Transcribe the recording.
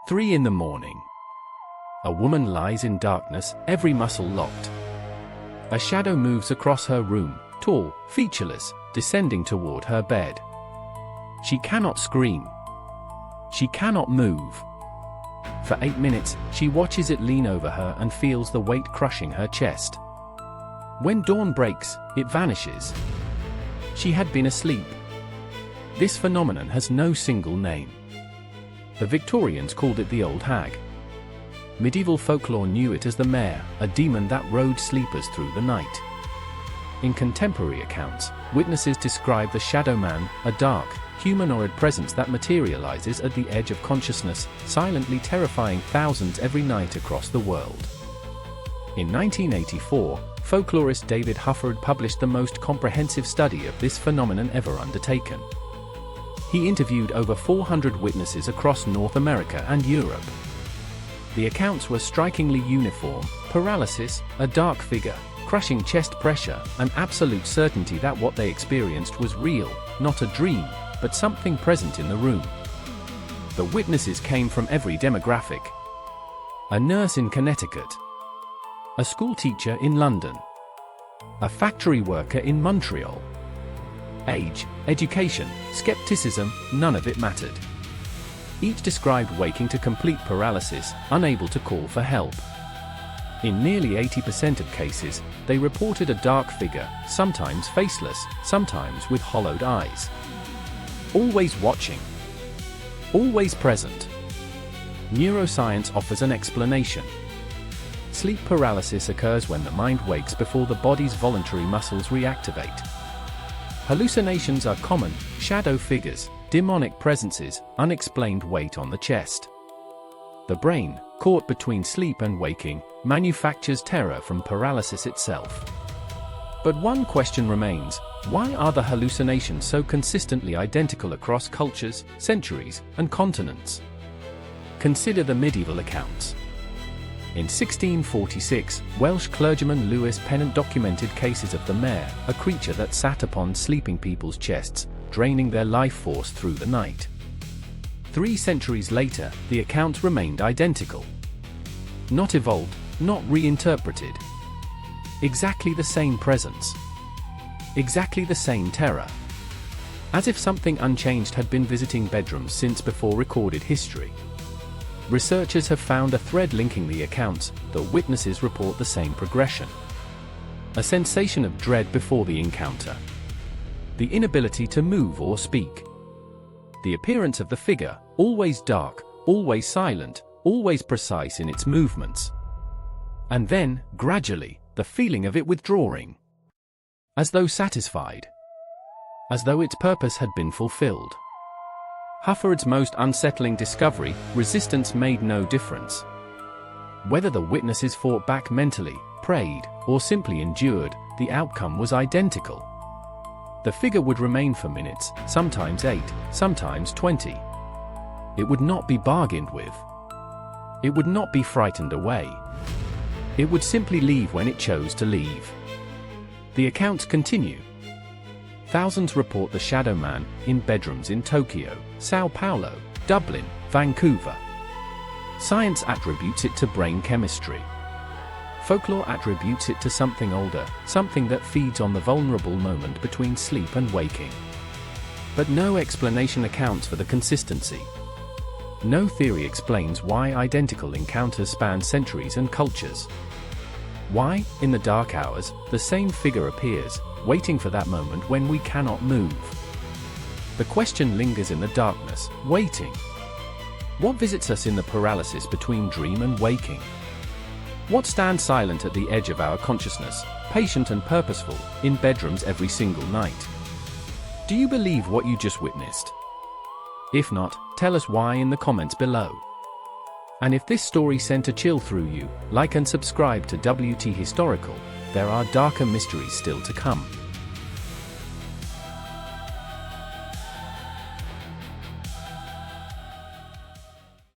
3 in the morning. A woman lies in darkness, every muscle locked. A shadow moves across her room, tall, featureless, descending toward her bed. She cannot scream. She cannot move. For 8 minutes, she watches it lean over her and feels the weight crushing her chest. When dawn breaks, it vanishes. She had been asleep. This phenomenon has no single name. The Victorians called it the Old Hag. Medieval folklore knew it as the mare, a demon that rode sleepers through the night. In contemporary accounts, witnesses describe the shadow man, a dark, humanoid presence that materializes at the edge of consciousness, silently terrifying thousands every night across the world. In 1984, folklorist David Hufford published the most comprehensive study of this phenomenon ever undertaken. He interviewed over 400 witnesses across North America and Europe. The accounts were strikingly uniform: paralysis, a dark figure, crushing chest pressure, an absolute certainty that what they experienced was real, not a dream, but something present in the room. The witnesses came from every demographic. A nurse in Connecticut, a schoolteacher in London, a factory worker in Montreal. Age, education, skepticism, none of it mattered. Each described waking to complete paralysis, unable to call for help. In nearly 80% of cases, they reported a dark figure, sometimes faceless, sometimes with hollowed eyes. Always watching. Always present. Neuroscience offers an explanation. Sleep paralysis occurs when the mind wakes before the body's voluntary muscles reactivate. Hallucinations are common: shadow figures, demonic presences, unexplained weight on the chest. The brain, caught between sleep and waking, manufactures terror from paralysis itself. But one question remains: why are the hallucinations so consistently identical across cultures, centuries, and continents? Consider the medieval accounts. In 1646, Welsh clergyman Lewis Pennant documented cases of the mare, a creature that sat upon sleeping people's chests, draining their life force through the night. 3 centuries later, the accounts remained identical. Not evolved, not reinterpreted. Exactly the same presence. Exactly the same terror. As if something unchanged had been visiting bedrooms since before recorded history. Researchers have found a thread linking the accounts, though witnesses report the same progression. A sensation of dread before the encounter. The inability to move or speak. The appearance of the figure, always dark, always silent, always precise in its movements. And then, gradually, the feeling of it withdrawing. As though satisfied. As though its purpose had been fulfilled. Hufford's most unsettling discovery: resistance made no difference. Whether the witnesses fought back mentally, prayed, or simply endured, the outcome was identical. The figure would remain for minutes, sometimes 8, sometimes 20. It would not be bargained with. It would not be frightened away. It would simply leave when it chose to leave. The accounts continue. Thousands report the shadow man in bedrooms in Tokyo, Sao Paulo, Dublin, Vancouver. Science attributes it to brain chemistry. Folklore attributes it to something older, something that feeds on the vulnerable moment between sleep and waking. But no explanation accounts for the consistency. No theory explains why identical encounters span centuries and cultures. Why, in the dark hours, the same figure appears, waiting for that moment when we cannot move. The question lingers in the darkness, waiting. What visits us in the paralysis between dream and waking? What stands silent at the edge of our consciousness, patient and purposeful, in bedrooms every single night? Do you believe what you just witnessed? If not, tell us why in the comments below. And if this story sent a chill through you, like and subscribe to WT Historical. There are darker mysteries still to come.